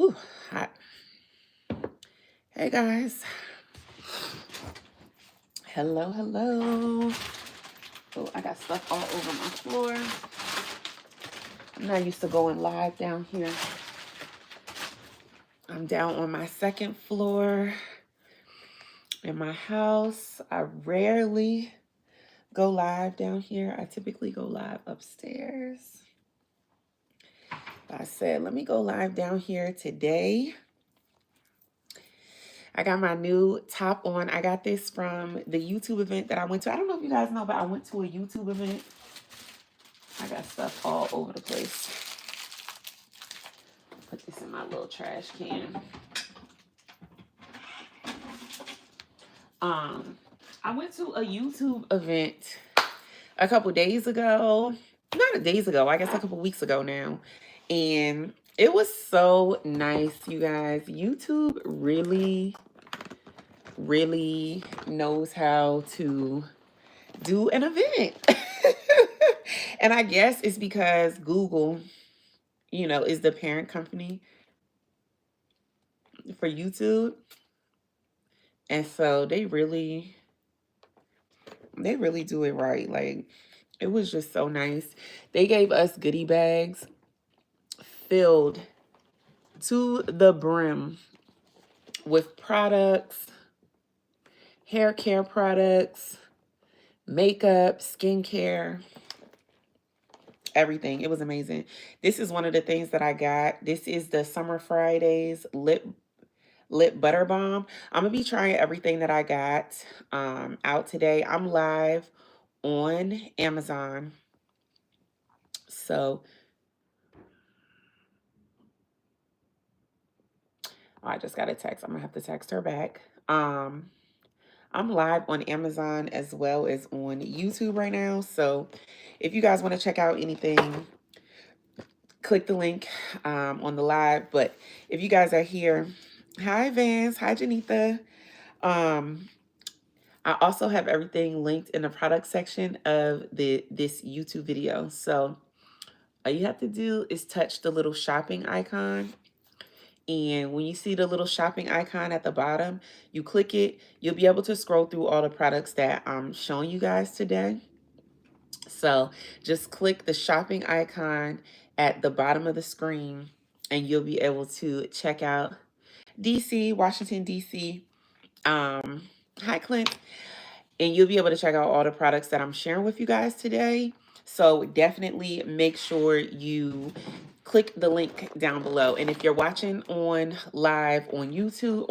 Whew, hot. Hey guys. Hello, hello. Oh, I got stuff all over my floor. I'm not used to going live down here. I'm down on my second floor in my house. I rarely go live down here. I typically go live upstairs. But I said, let me go live down here today. I got my new top on. I got this from the YouTube event that I went to. I don't know if you guys know, but I went to a YouTube event. I got stuff all over the place. Put this in my little trash can. I went to a YouTube event a couple days ago. Not days ago, I guess a couple weeks ago now. And it was so nice, you guys. YouTube really knows how to do an event. And I guess it's because Google, you know, is the parent company for YouTube. And so they really do it right. Like, it was just so nice. They gave us goodie bags filled to the brim with products, hair care products, makeup, skincare, everything. It was amazing. This is one of the things that I got. This is the Summer Fridays lip butter balm. I'm gonna be trying everything that I got out today. I'm live on Amazon, so I just got a text. I'm gonna have to text her back. I'm live on Amazon as well as on YouTube right now, so if you guys want to check out anything, click the link on the live. But if you guys are here, hi Vance, hi Janitha. I also have everything linked in the product section of this YouTube video. So all you have to do is touch the little shopping icon. And when you see the little shopping icon at the bottom, you click it. You'll be able to scroll through all the products that I'm showing you guys today. So just click the shopping icon at the bottom of the screen and you'll be able to check out DC, Washington, DC. Hi, Clint. And you'll be able to check out all the products that I'm sharing with you guys today. So definitely make sure you click the link down below. And if you're watching on live on YouTube,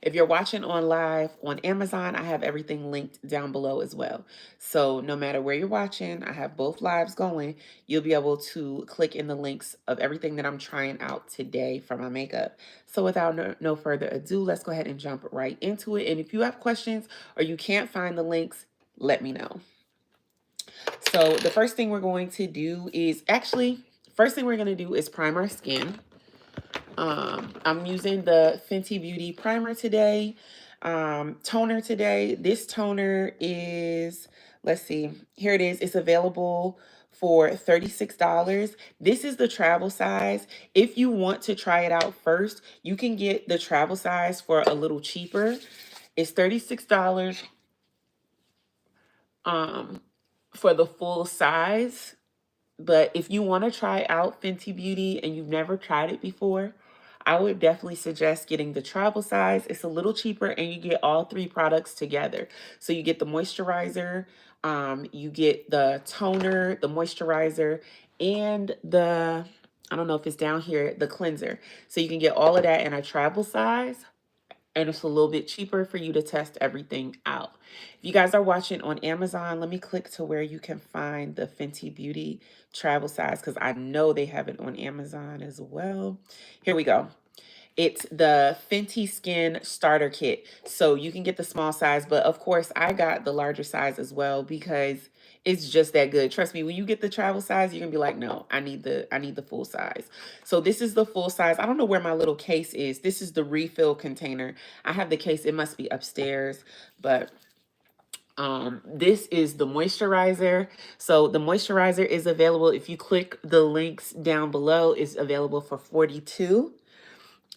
if you're watching on live on Amazon, I have everything linked down below as well. So no matter where you're watching, I have both lives going. You'll be able to click in the links of everything that I'm trying out today for my makeup. So without no further ado, let's go ahead and jump right into it. And if you have questions or you can't find the links, let me know. So the first thing we're going to do is prime our skin. I'm using the Fenty Beauty primer today, toner today. This toner is, let's see, here it is. It's available for $36. This is the travel size. If you want to try it out first, you can get the travel size for a little cheaper. It's $36 for the full size. But if you want to try out Fenty Beauty and you've never tried it before, I would definitely suggest getting the travel size. It's a little cheaper and you get all three products together. So you get the moisturizer, you get the toner, the moisturizer, and the, I don't know if it's down here, the cleanser. So you can get all of that in a travel size. And it's a little bit cheaper for you to test everything out. If you guys are watching on Amazon, let me click to where you can find the Fenty Beauty travel size because I know they have it on Amazon as well. Here we go. It's the Fenty Skin Starter Kit. So you can get the small size, but of course I got the larger size as well because it's just that good. Trust me, when you get the travel size, you're gonna be like, no, I need the full size. So this is the full size. I don't know where my little case is. This is the refill container. I have the case, it must be upstairs, but This is the moisturizer. So the moisturizer is available. If you click the links down below, it's available for $42.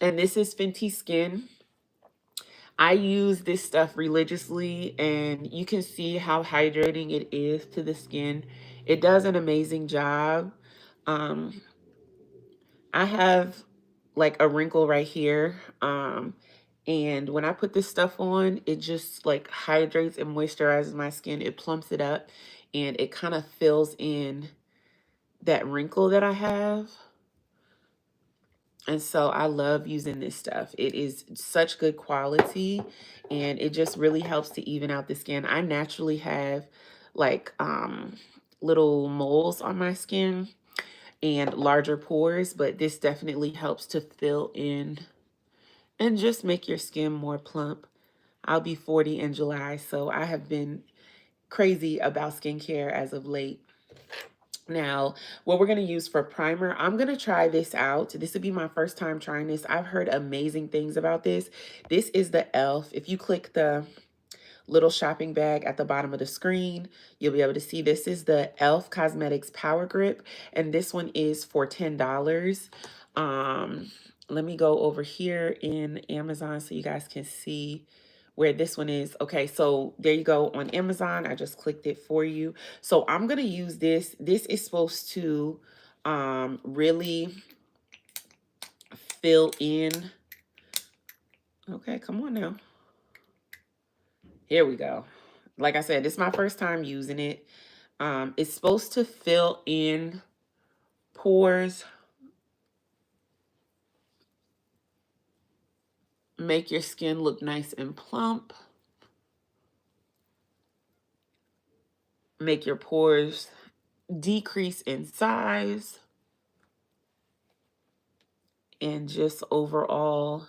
And this is Fenty Skin. I use this stuff religiously, and you can see how hydrating it is to the skin. It does an amazing job. Um, I have like a wrinkle right here. And when I put this stuff on, it just like hydrates and moisturizes my skin. It plumps it up, and it kind of fills in that wrinkle that I have. And so I love using this stuff. It is such good quality, and it just really helps to even out the skin. I naturally have like little moles on my skin and larger pores, but this definitely helps to fill in and just make your skin more plump. I'll be 40 in July, so I have been crazy about skincare as of late. Now, what we're going to use for primer, I'm going to try this out. This would be my first time trying this. I've heard amazing things about this. This is the e.l.f. If you click the little shopping bag at the bottom of the screen, you'll be able to see this is the e.l.f. Cosmetics Power Grip, and this one is for $10. Let me go over here in Amazon so you guys can see where this one is. Okay, so there you go on Amazon. I just clicked it for you. So I'm going to use this. This is supposed to really fill in. Okay, come on now. Here we go. Like I said, this is my first time using it. It's supposed to fill in pores, make your skin look nice and plump, make your pores decrease in size, and just overall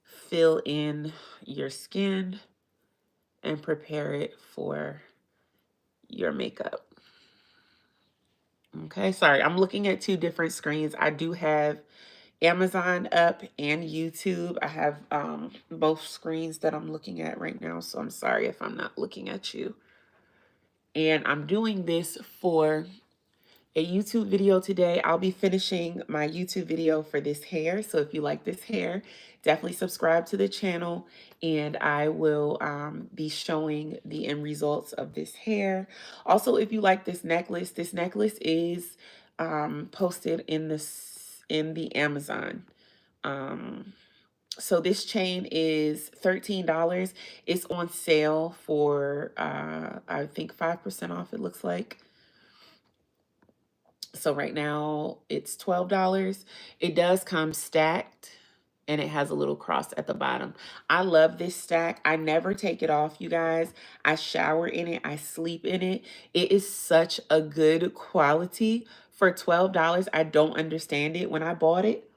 fill in your skin and prepare it for your makeup. Okay, sorry, I'm looking at two different screens. I do have Amazon up and YouTube. I have both screens that I'm looking at right now, so I'm sorry if I'm not looking at you. And I'm doing this for a YouTube video today. I'll be finishing my YouTube video for this hair. So if you like this hair, definitely subscribe to the channel, and I will be showing the end results of this hair. Also, if you like this necklace is posted in the Amazon. So this chain is $13. It's on sale for I think 5% off, it looks like. So right now it's $12. It does come stacked, and it has a little cross at the bottom. I love this stack. I never take it off, you guys. I shower in it. I sleep in it. It is such a good quality for $12. I don't understand it. When I bought it,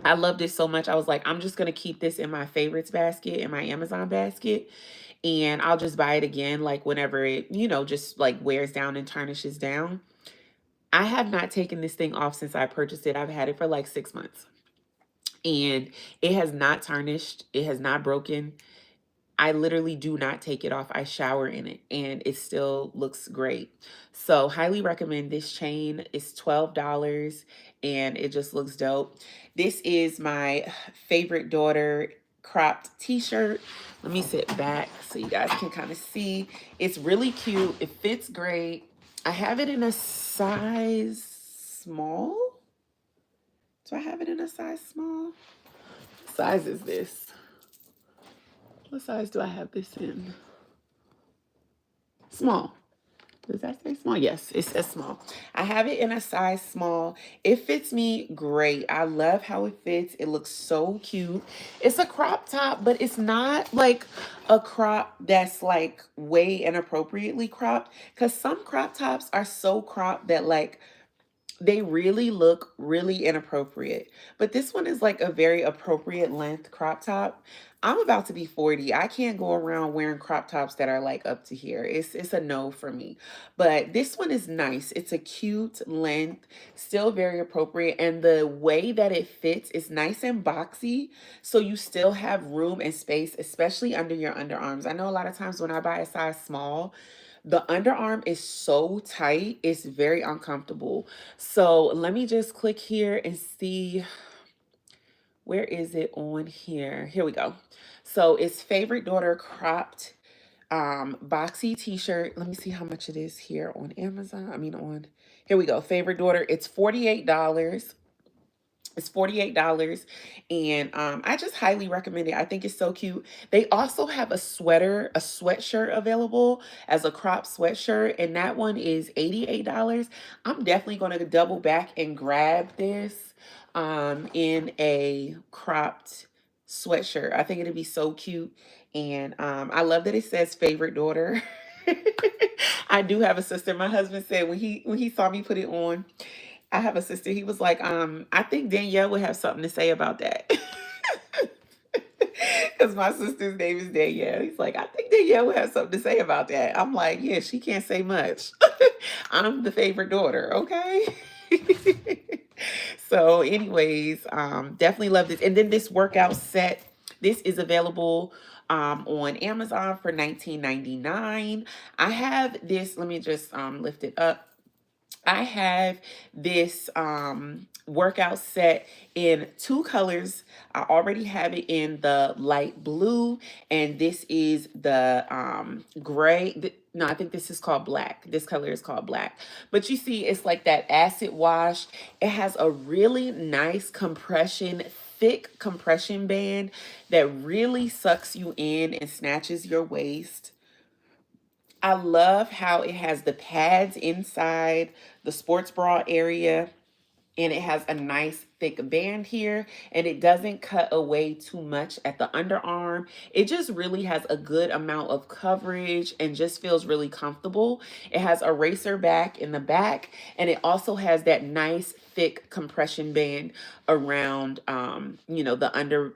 I loved it so much. I was like, I'm just going to keep this in my favorites basket, in my Amazon basket, and I'll just buy it again, like whenever it, you know, just like wears down and tarnishes down. I have not taken this thing off since I purchased it. I've had it for like 6 months, and it has not tarnished. It has not broken. I literally do not take it off. I shower in it, and it still looks great. So highly recommend this chain. It's $12, and it just looks dope. This is my favorite daughter cropped t-shirt. Let me sit back so you guys can kind of see. It's really cute. It fits great. I have it in a size small. Do I have it in a size small? What size is this? What size do I have this in? Small. Does that say small? Yes, it says small. I have it in a size small. It fits me great. I love how it fits. It looks so cute. It's a crop top, but it's not like a crop that's like way inappropriately cropped, because some crop tops are so cropped that like They really look really inappropriate. But this one is like a very appropriate length crop top. I'm about to be 40. I can't go around wearing crop tops that are like up to here. It's a no for me. But this one is nice. It's a cute length, still very appropriate. And the way that it fits is nice and boxy. So you still have room and space, especially under your underarms. I know a lot of times when I buy a size small, the underarm is so tight, it's very uncomfortable. So let me just click here and see, where is it on here? Here we go. So it's favorite daughter cropped boxy t-shirt. Let me see how much it is here on Amazon. I mean on, here we go. Favorite daughter, it's $48. It's $48, and I just highly recommend it. I think it's so cute. They also have a sweatshirt available as a crop sweatshirt, and that one is $88. I'm definitely going to double back and grab this in a cropped sweatshirt. I think it'd be so cute, and I love that it says favorite daughter. I do have a sister. My husband said when he saw me put it on, I have a sister. He was like, I think Danielle would have something to say about that. Because my sister's name is Danielle. He's like, I think Danielle would have something to say about that. I'm like, yeah, she can't say much. I'm the favorite daughter, okay? So, anyways, definitely love this. And then this workout set, this is available on Amazon for $19.99. I have this, let me just lift it up. I have this workout set in two colors. I already have it in the light blue, and this is the gray. No, I think this is called black. This color is called black. But you see, it's like that acid wash. It has a really nice compression, thick compression band that really sucks you in and snatches your waist. I love how it has the pads inside the sports bra area, and it has a nice thick band here, and it doesn't cut away too much at the underarm. It just really has a good amount of coverage and just feels really comfortable. It has a racer back in the back, and it also has that nice thick compression band around the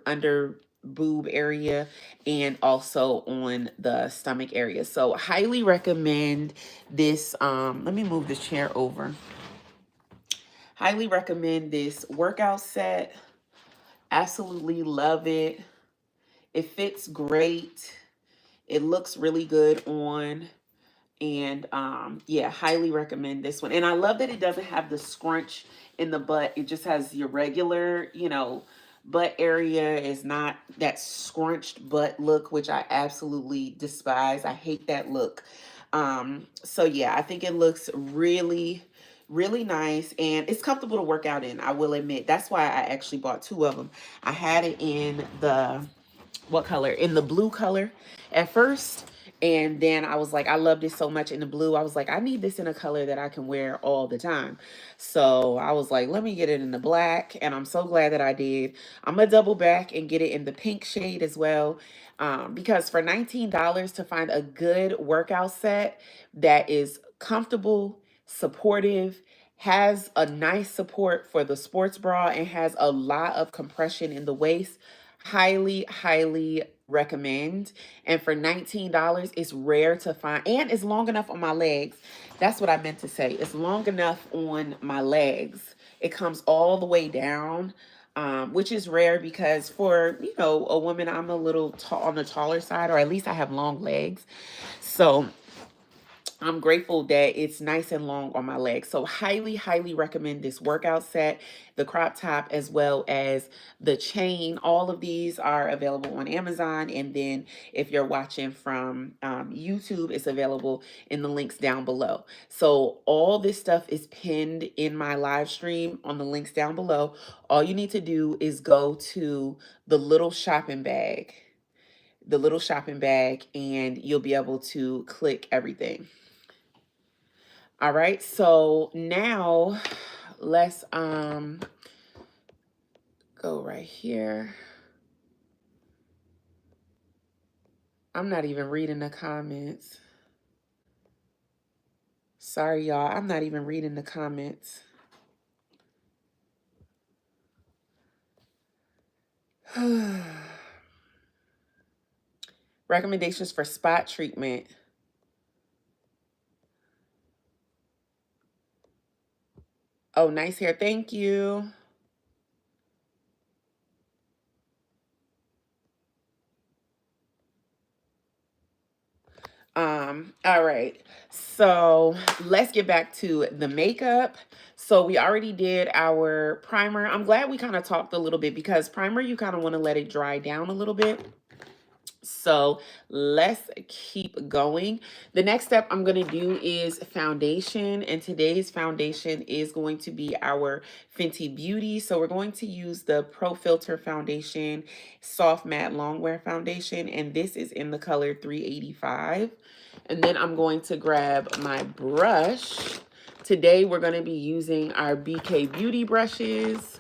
under boob area and also on the stomach area. So highly recommend this. Let me move this chair over. Highly recommend this workout set. Absolutely love it. It fits great. It looks really good on. And yeah, highly recommend this one. And I love that it doesn't have the scrunch in the butt. It just has your regular, butt area. Is not that scrunched butt look, which I absolutely despise. I hate that look. So yeah, I think it looks really, really nice, and it's comfortable to work out in. I will admit, that's why I actually bought two of them. I had it in the, what color? In the blue color at first. And then I was like, I loved it so much in the blue. I was like, I need this in a color that I can wear all the time. So I was like, let me get it in the black. And I'm so glad that I did. I'm going to double back and get it in the pink shade as well. Because for $19 to find a good workout set that is comfortable, supportive, has a nice support for the sports bra, and has a lot of compression in the waist, highly, highly recommend. And for $19, it's rare to find, and it's long enough on my legs. That's what I meant to say. It's long enough on my legs. It comes all the way down, which is rare because for, a woman, I'm a little tall, on the taller side, or at least I have long legs. So I'm grateful that it's nice and long on my legs. So highly, highly recommend this workout set, the crop top, as well as the chain. All of these are available on Amazon. And then if you're watching from YouTube, it's available in the links down below. So all this stuff is pinned in my live stream on the links down below. All you need to do is go to the little shopping bag, and you'll be able to click everything. All right, so now let's go right here. I'm not even reading the comments. Sorry, y'all. I'm not even reading the comments. Recommendations for spot treatment. Oh, nice hair. Thank you. All right. So let's get back to the makeup. So we already did our primer. I'm glad we kind of talked a little bit because primer, you kind of want to let it dry down a little bit. So let's keep going. The next step I'm going to do is foundation, and today's foundation is going to be our Fenty Beauty. So we're going to use the Pro Filter Foundation Soft Matte Longwear Foundation, and this is in the color 385. And then I'm going to grab my brush. Today we're going to be using our BK Beauty brushes.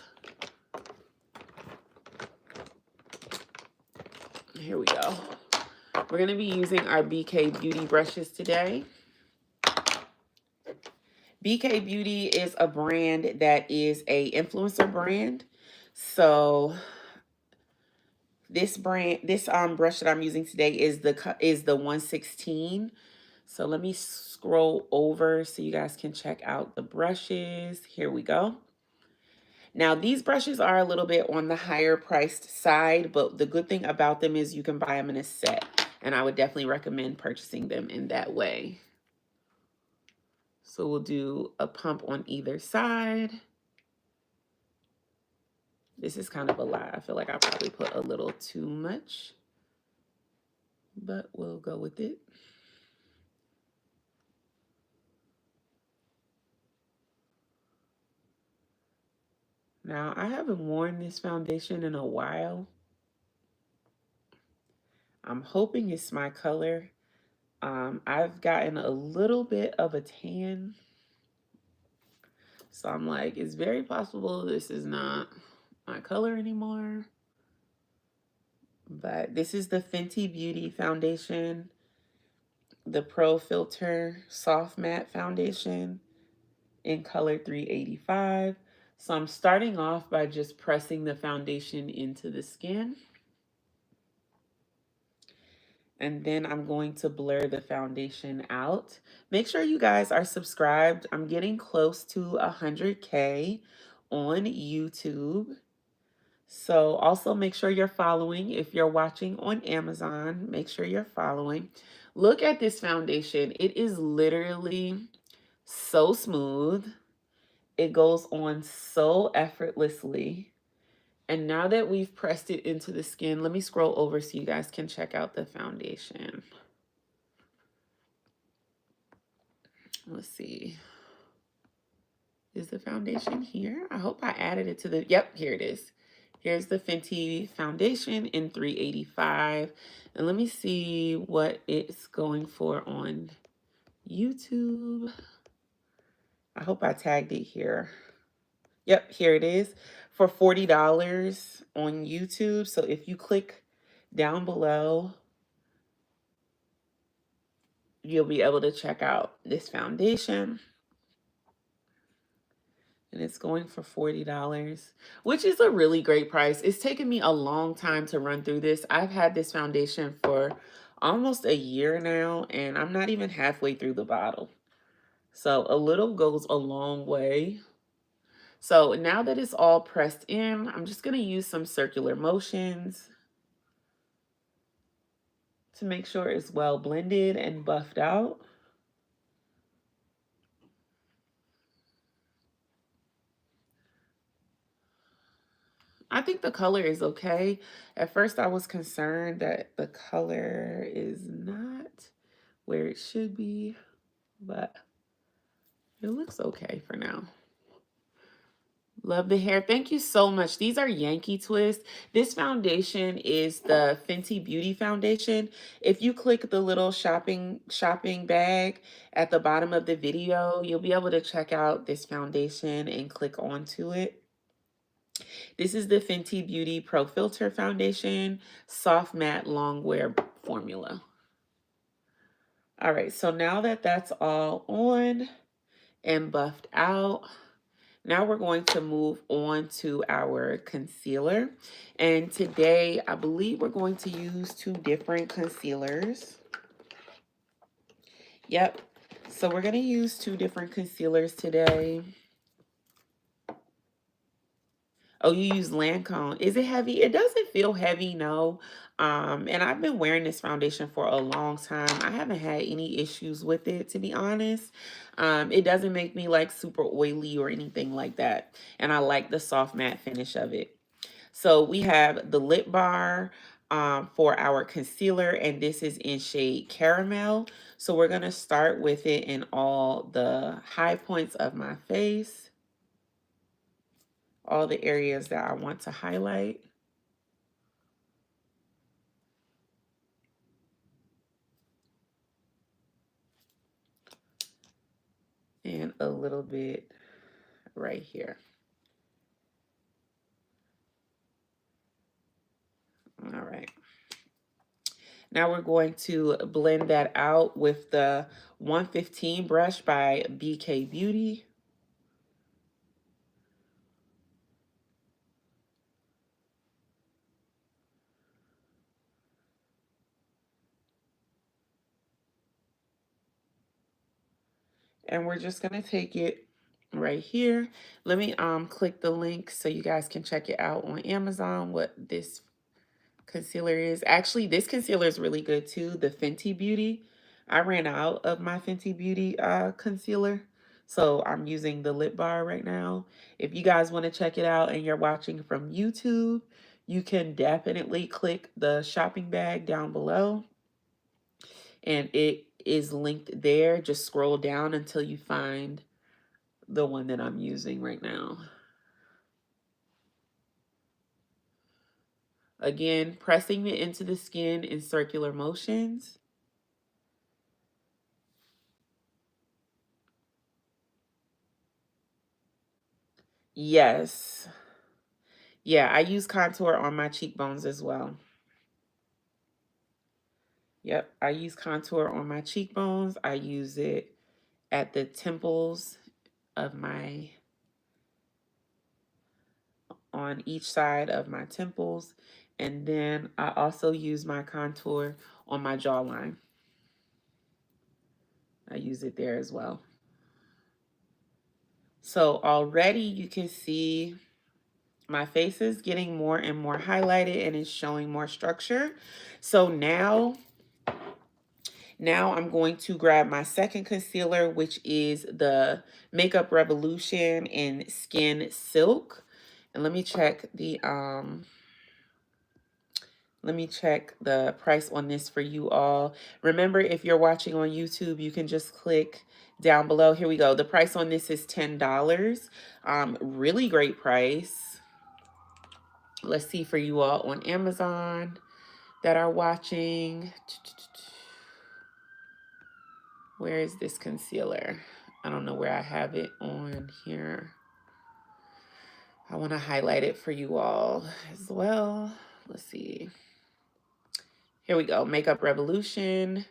Here we go. We're going to be using our BK Beauty brushes today. BK Beauty is a brand that is a influencer brand. So this brand, this brush that I'm using today is the 116. So let me scroll over so you guys can check out the brushes. Here we go. Now, these brushes are a little bit on the higher priced side, but the good thing about them is you can buy them in a set. And I would definitely recommend purchasing them in that way. So we'll do a pump on either side. This is kind of a lot. I feel like I probably put a little too much, but we'll go with it. Now, I haven't worn this foundation in a while. I'm hoping it's my color. I've gotten a little bit of a tan. So I'm like, it's very possible this is not my color anymore. But this is the Fenty Beauty foundation, the Pro Filter Soft Matte Foundation in color 385. So I'm starting off by just pressing the foundation into the skin. And then I'm going to blur the foundation out. Make sure you guys are subscribed. I'm getting close to 100K on YouTube. So also make sure you're following. If you're watching on Amazon, make sure you're following. Look at this foundation. It is literally so smooth. It goes on so effortlessly. And now that we've pressed it into the skin, let me scroll over so you guys can check out the foundation. Let's see. Is the foundation here? I hope I added it to the, yep, here it is. Here's the Fenty foundation in 385. And let me see what it's going for on YouTube. I hope I tagged it here. Yep, here it is for $40 on YouTube. So if you click down below, you'll be able to check out this foundation. And it's going for $40, which is a really great price. It's taken me a long time to run through this. I've had this foundation for almost a year now, and I'm not even halfway through the bottle. So a little goes a long way. So now that it's all pressed in, I'm just going to use some circular motions to make sure it's well blended and buffed out. I think the color is okay. At first I was concerned that the color is not where it should be, but it looks okay for now. Love the hair. Thank you so much. These are Yankee Twist. This foundation is the Fenty Beauty foundation. If you click the little shopping bag at the bottom of the video, you'll be able to check out this foundation and click onto it. This is the Fenty Beauty Pro Filter Foundation Soft Matte Longwear Formula. All right, so now that that's all on and buffed out, Now we're going to move on to our concealer. And today, I believe we're going to use 2 different concealers. Yep. So we're going to use 2 different concealers today. Oh, you use Lancome. Is it heavy? It doesn't feel heavy, no. And I've been wearing this foundation for a long time. I haven't had any issues with it, to be honest. It doesn't make me like super oily or anything like that. And I like the soft matte finish of it. So we have the lip bar for our concealer, and this is in shade Caramel. So we're going to start with it in all the high points of my face, all the areas that I want to highlight. And a little bit right here. All right. Now we're going to blend that out with the 115 brush by BK Beauty. And we're just going to take it right here. Let me click the link so you guys can check it out on Amazon, what this concealer is. Actually, this concealer is really good too, the Fenty Beauty. I ran out of my Fenty Beauty concealer, so I'm using the lip bar right now. If you guys want to check it out and you're watching from YouTube, you can definitely click the shopping bag down below, and it is linked there. Just scroll down until you find the one that I'm using right now. Again, pressing it into the skin in circular motions. Yes. Yeah, I use contour on my cheekbones as well. Yep, I use contour on my cheekbones. I use it at the temples of my, on each side of my temples. And then I also use my contour on my jawline. I use it there as well. So already you can see my face is getting more and more highlighted and it's showing more structure. So now I'm going to grab my second concealer, which is the Makeup Revolution in Skin Silk. And let me check the price on this for you all. Remember, if you're watching on YouTube, you can just click down below. Here we go. The price on this is $10. Really great price. Let's see for you all on Amazon that are watching. Where is this concealer? I don't know where I have it on here. I want to highlight it for you all as well. Let's see. Here we go. Makeup Revolution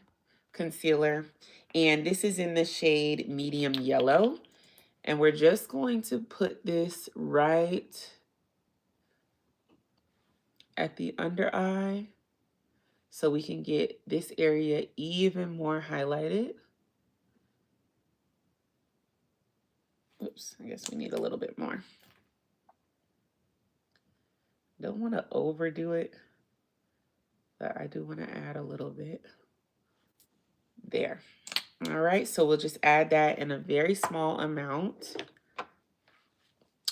concealer. And this is in the shade Medium Yellow. And we're just going to put this right at the under eye so we can get this area even more highlighted. Oops, I guess we need a little bit more. Don't want to overdo it, but I do want to add a little bit there. All right, so we'll just add that in a very small amount.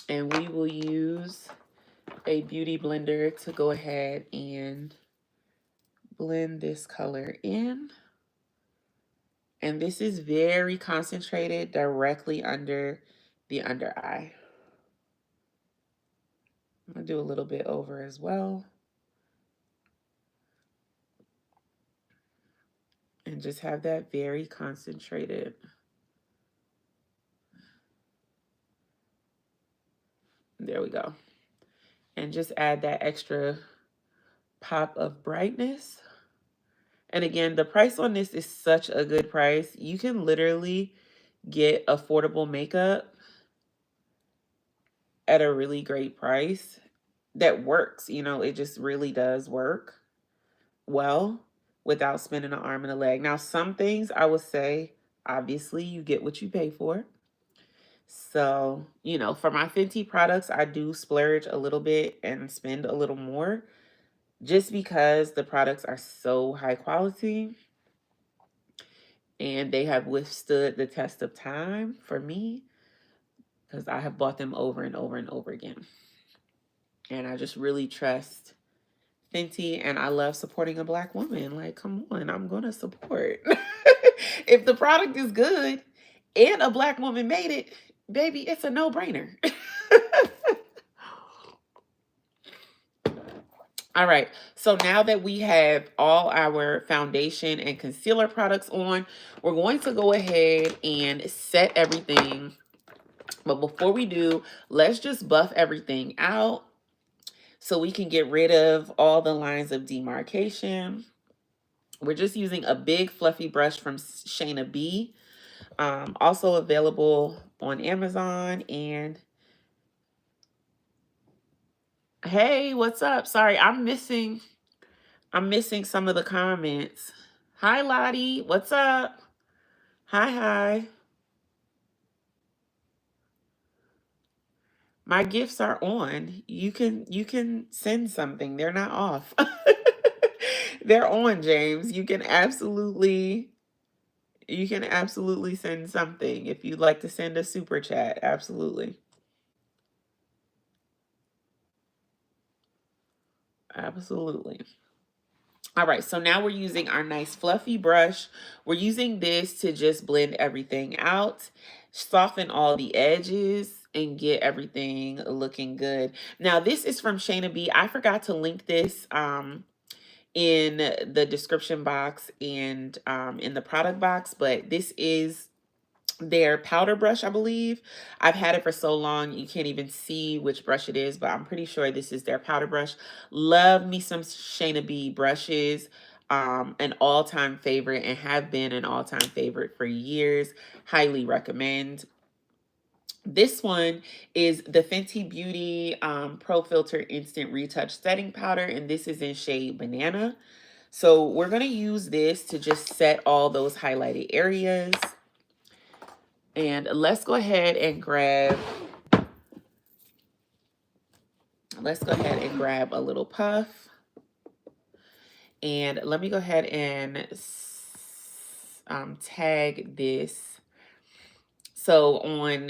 And we will use a beauty blender to go ahead and blend this color in. And this is very concentrated directly under the under eye. I'm going to do a little bit over as well. And just have that very concentrated. There we go. And just add that extra pop of brightness. And again, the price on this is such a good price. You can literally get affordable makeup at a really great price that works. You know, it just really does work well without spending an arm and a leg. Now, some things I would say, obviously, you get what you pay for. So, you know, for my Fenty products, I do splurge a little bit and spend a little more just because the products are so high quality and they have withstood the test of time for me because I have bought them over and over and over again. And I just really trust Fenty, and I love supporting a Black woman. Like, come on, I'm going to support. If the product is good and a Black woman made it, baby, it's a no-brainer. All right, so now that we have all our foundation and concealer products on, we're going to go ahead and set everything. But before we do, let's just buff everything out so we can get rid of all the lines of demarcation. We're just using a big fluffy brush from Shayna B. Also available on Amazon. And hey, what's up? Sorry, I'm missing some of the comments. Hi, Lottie. What's up? Hi. My gifts are on. You can send something. They're not off. They're on, James. You can absolutely send something if you'd like to send a super chat. Absolutely. Absolutely. All right, so now we're using our nice fluffy brush. We're using this to just blend everything out, soften all the edges, and get everything looking good. Now, this is from Shayna B. I forgot to link this in the description box and in the product box, but this is their powder brush, I believe. I've had it for so long you can't even see which brush it is, but I'm pretty sure this is their powder brush. Love me some Shayna B brushes. An all-time favorite and have been an all-time favorite for years. Highly recommend. This one is the Fenty Beauty Pro Filter Instant Retouch Setting Powder, and this is in shade Banana. So we're going to use this to just set all those highlighted areas. And let's go ahead and grab a little puff. And let me go ahead and tag this. So on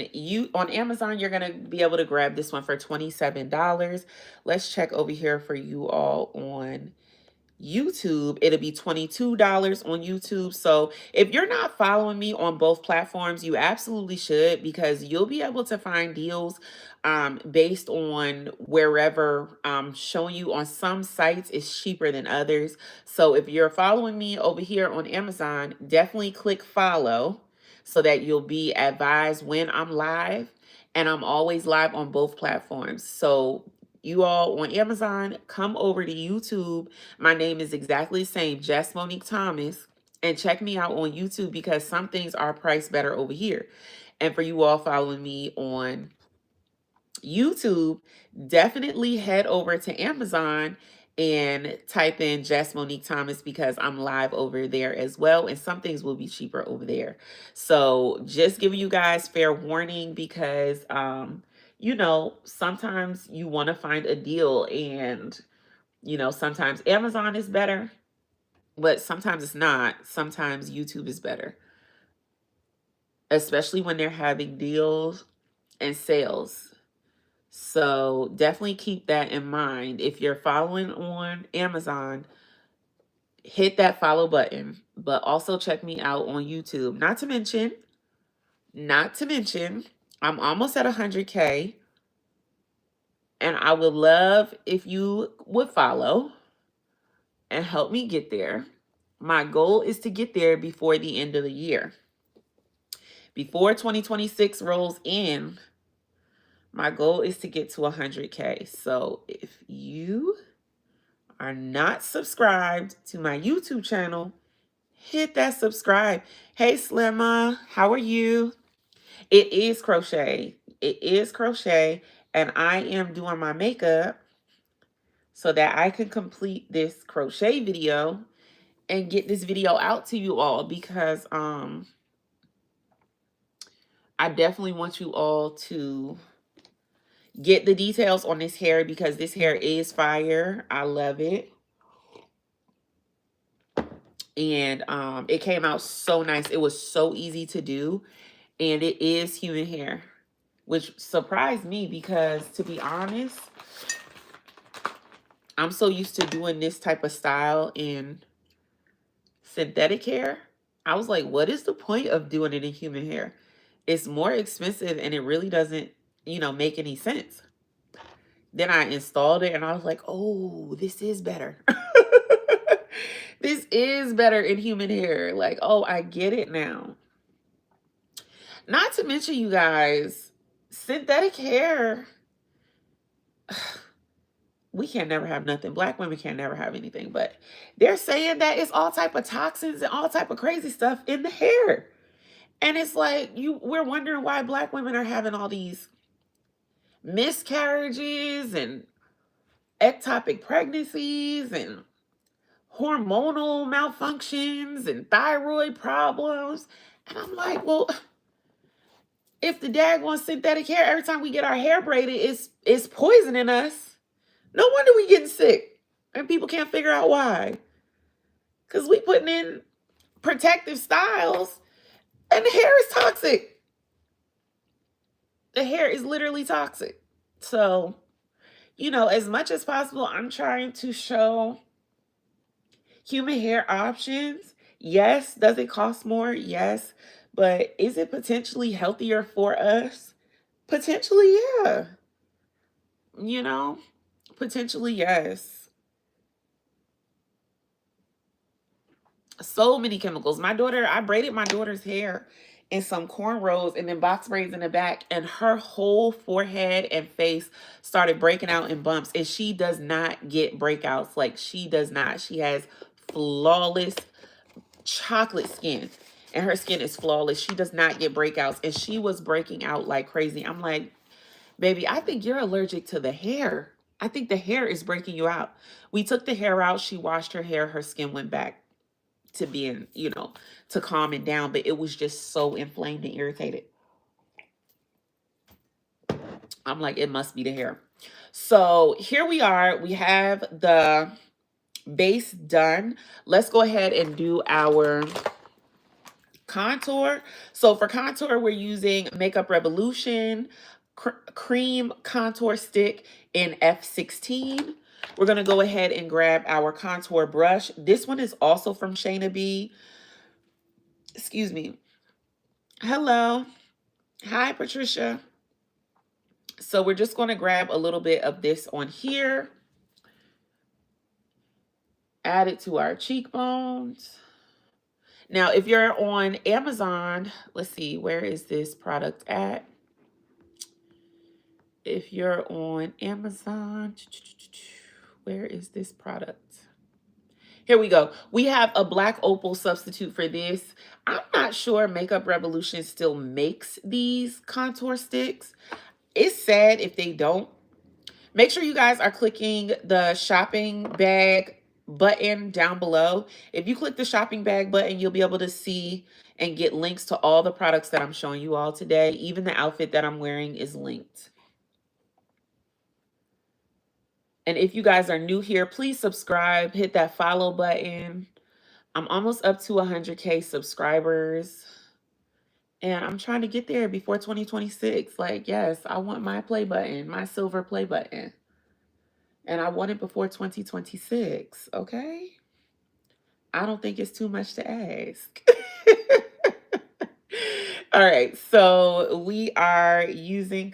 Amazon, you're going to be able to grab this one for $27. Let's check over here for you all on YouTube. It'll be $22 on YouTube. So if you're not following me on both platforms, you absolutely should, because you'll be able to find deals based on wherever I'm showing you. On some sites it's cheaper than others. So if you're following me over here on Amazon, definitely click follow so that you'll be advised when I'm live. And I'm always live on both platforms. So you all on Amazon, come over to YouTube. My name is exactly the same, JessMoniqueThomas, and check me out on YouTube because some things are priced better over here. And for you all following me on YouTube, definitely head over to Amazon and type in JessMoniqueThomas because I'm live over there as well, and some things will be cheaper over there. So just giving you guys fair warning because you know, sometimes you want to find a deal, and you know, sometimes Amazon is better, but sometimes it's not. Sometimes YouTube is better, especially when they're having deals and sales. So definitely keep that in mind. If you're following on Amazon, hit that follow button, but also check me out on YouTube. Not to mention, I'm almost at 100K, and I would love if you would follow and help me get there. My goal is to get there before the end of the year. Before 2026 rolls in, my goal is to get to 100K. So if you are not subscribed to my YouTube channel, hit that subscribe. Hey, Slimma, how are you? It is crochet. It is crochet. And I am doing my makeup so that I can complete this crochet video and get this video out to you all, because I definitely want you all to get the details on this hair, because this hair is fire. I love it. And it came out so nice. It was so easy to do, and it is human hair, which surprised me because, to be honest, I'm so used to doing this type of style in synthetic hair. I was like, what is the point of doing it in human hair? It's more expensive and it really doesn't, you know, make any sense. Then I installed it and I was like, oh, this is better. This is better in human hair. Like, oh, I get it now. Not to mention, you guys, synthetic hair, we can never have nothing. Black women can never have anything. But they're saying that it's all type of toxins and all type of crazy stuff in the hair. And it's like, we're wondering why Black women are having all these miscarriages and ectopic pregnancies and hormonal malfunctions and thyroid problems. And I'm like, well, if the daggone synthetic hair, every time we get our hair braided, it's poisoning us, no wonder we getting sick. And people can't figure out why. Because we putting in protective styles and the hair is toxic. The hair is literally toxic. So, you know, as much as possible, I'm trying to show human hair options. Yes. Does it cost more? Yes. But is it potentially healthier for us? Potentially, yeah. You know, potentially, yes. So many chemicals. My daughter, I braided my daughter's hair in some cornrows and then box braids in the back, and her whole forehead and face started breaking out in bumps, and she does not get breakouts. Like, she does not. She has flawless chocolate skin, and her skin is flawless. She does not get breakouts, and she was breaking out like crazy. I'm like, baby, I think you're allergic to the hair. I think the hair is breaking you out. We took the hair out. She washed her hair. Her skin went back to being, you know, to calming down, but it was just so inflamed and irritated. I'm like, it must be the hair. So here we are. We have the base done. Let's go ahead and do our contour. So for contour, we're using Makeup Revolution Cream Contour Stick in F16. We're going to go ahead and grab our contour brush. This one is also from Shayna B. Excuse me. Hello. Hi, Patricia. So we're just going to grab a little bit of this on here. Add it to our cheekbones. Now, if you're on Amazon, let's see, where is this product at? If you're on Amazon, where is this product? Here we go. We have a black opal substitute for this. I'm not sure Makeup Revolution still makes these contour sticks. It's sad if they don't. Make sure you guys are clicking the shopping bag button down below. If you click the shopping bag button, you'll be able to see and get links to all the products that I'm showing you all today. Even the outfit that I'm wearing is linked. And if you guys are new here, please subscribe, hit that follow button. I'm almost up to 100K subscribers. And I'm trying to get there before 2026. Like, yes, I want my play button, my silver play button. And I want it before 2026, okay? I don't think it's too much to ask. All right, so we are using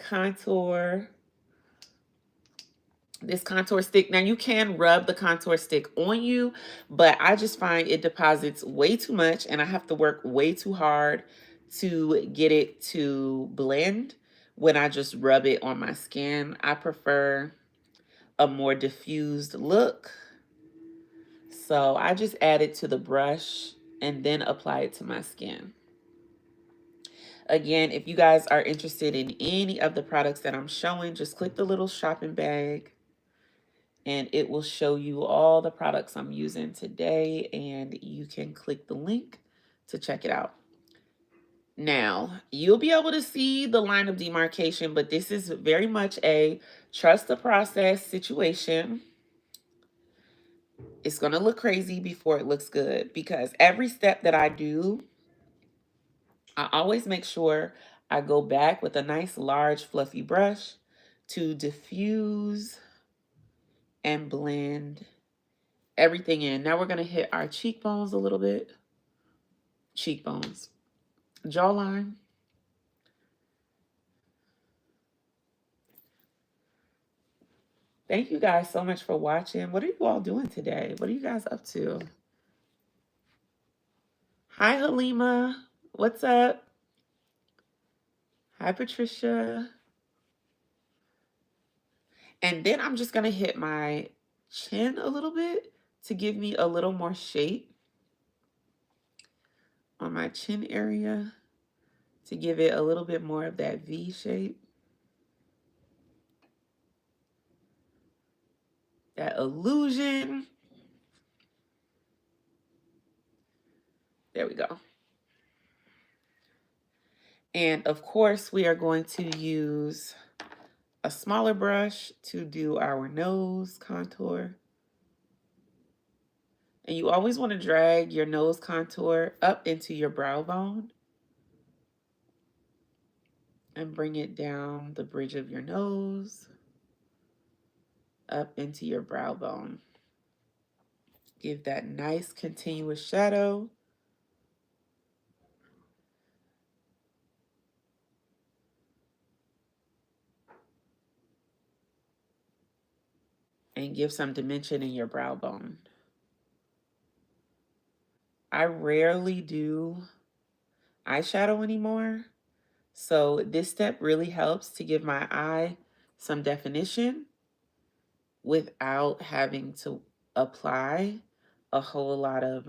this contour stick. Now, you can rub the contour stick on you, but I just find it deposits way too much, and I have to work way too hard to get it to blend when I just rub it on my skin. I prefer a more diffused look. So I just add it to the brush and then apply it to my skin. Again, if you guys are interested in any of the products that I'm showing, just click the little shopping bag and it will show you all the products I'm using today, and you can click the link to check it out. Now, you'll be able to see the line of demarcation, but this is very much a trust the process situation. It's going to look crazy before it looks good, because every step that I do, I always make sure I go back with a nice large fluffy brush to diffuse and blend everything in. Now we're going to hit our cheekbones a little bit. Cheekbones. Jawline. Thank you guys so much for watching. What are you all doing today? What are you guys up to? Hi, Halima. What's up? Hi, Patricia. And then I'm just going to hit my chin a little bit to give me a little more shape on my chin area, to give it a little bit more of that V shape. That illusion. There we go. And of course, we are going to use a smaller brush to do our nose contour. And you always want to drag your nose contour up into your brow bone and bring it down the bridge of your nose up into your brow bone. Give that nice continuous shadow. And give some dimension in your brow bone. I rarely do eyeshadow anymore, so this step really helps to give my eye some definition without having to apply a whole lot of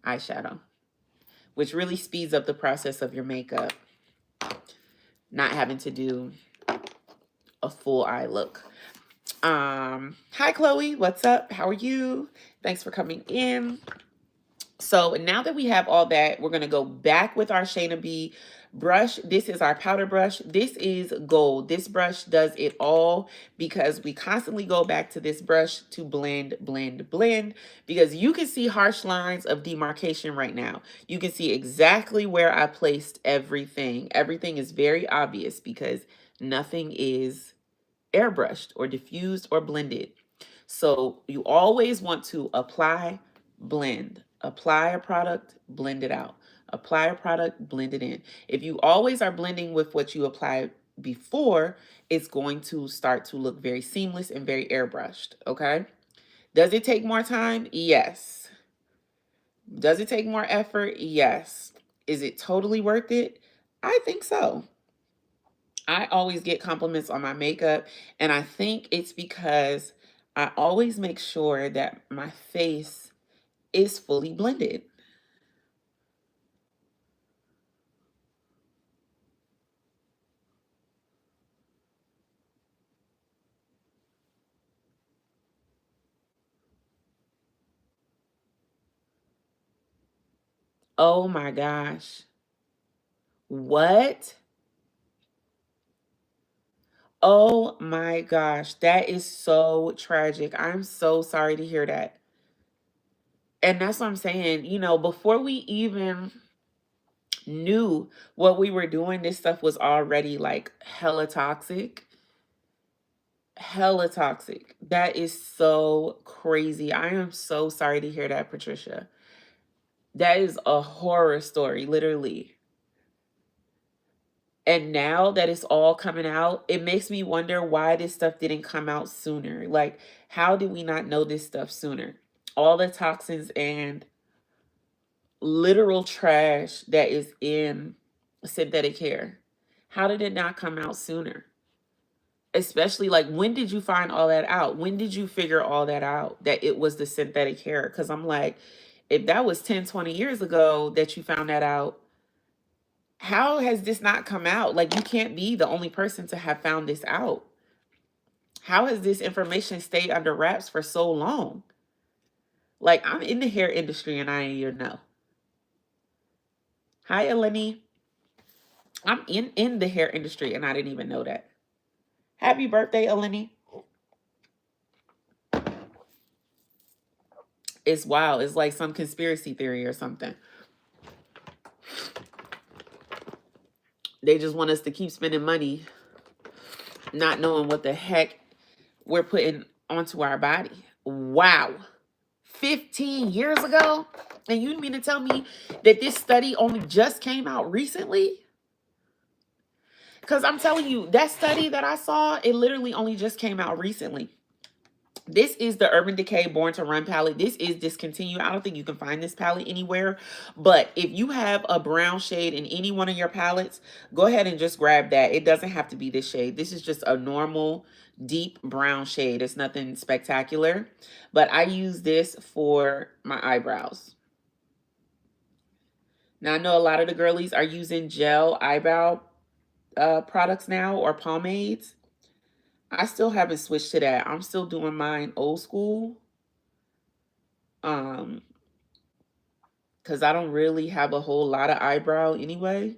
eyeshadow, which really speeds up the process of your makeup, not having to do a full eye look. Hi, Chloe. What's up? How are you? Thanks for coming in. So now that we have all that, we're going to go back with our Shayna B brush. This is our powder brush. This is gold. This brush does it all, because we constantly go back to this brush to blend, blend, blend, because you can see harsh lines of demarcation right now. You can see exactly where I placed everything. Everything is very obvious because nothing is airbrushed or diffused or blended. So you always want to apply, blend. Apply a product, blend it out. Apply a product, blend it in. If you always are blending with what you applied before, it's going to start to look very seamless and very airbrushed, okay? Does it take more time? Yes. Does it take more effort? Yes. Is it totally worth it? I think so. I always get compliments on my makeup, and I think it's because I always make sure that my face is fully blended. Oh my gosh. What? Oh my gosh. That is so tragic. I'm so sorry to hear that. And that's what I'm saying. You know, before we even knew what we were doing, this stuff was already like hella toxic. Hella toxic. That is so crazy. I am so sorry to hear that, Patricia. That is a horror story, literally. And now that it's all coming out, it makes me wonder why this stuff didn't come out sooner. Like, how did we not know this stuff sooner? All the toxins and literal trash that is in synthetic hair. How did it not come out sooner? Especially, like, when did you find all that out? When did you figure all that out, that it was the synthetic hair? Because I'm like, if that was 10, 20 years ago that you found that out, How has this not come out? Like, you can't be the only person to have found this out. How has this information stayed under wraps for so long? Like, I'm in the hair industry and I didn't even know. Hi, Eleni. I'm in the hair industry and I didn't even know that. Happy birthday, Eleni. It's wild. It's like some conspiracy theory or something. They just want us to keep spending money, not knowing what the heck we're putting onto our body. Wow. 15 years ago? And you mean to tell me that this study only just came out recently? Because I'm telling you, that study that I saw, it literally only just came out recently. This is the Urban Decay Born to Run palette. This is discontinued. I don't think you can find this palette anywhere. But if you have a brown shade in any one of your palettes, go ahead and just grab that. It doesn't have to be this shade. This is just a normal deep brown shade. It's nothing spectacular. But I use this for my eyebrows. Now, I know a lot of the girlies are using gel eyebrow products now, or pomades. I still haven't switched to that. I'm still doing mine old school. Because I don't really have a whole lot of eyebrow anyway.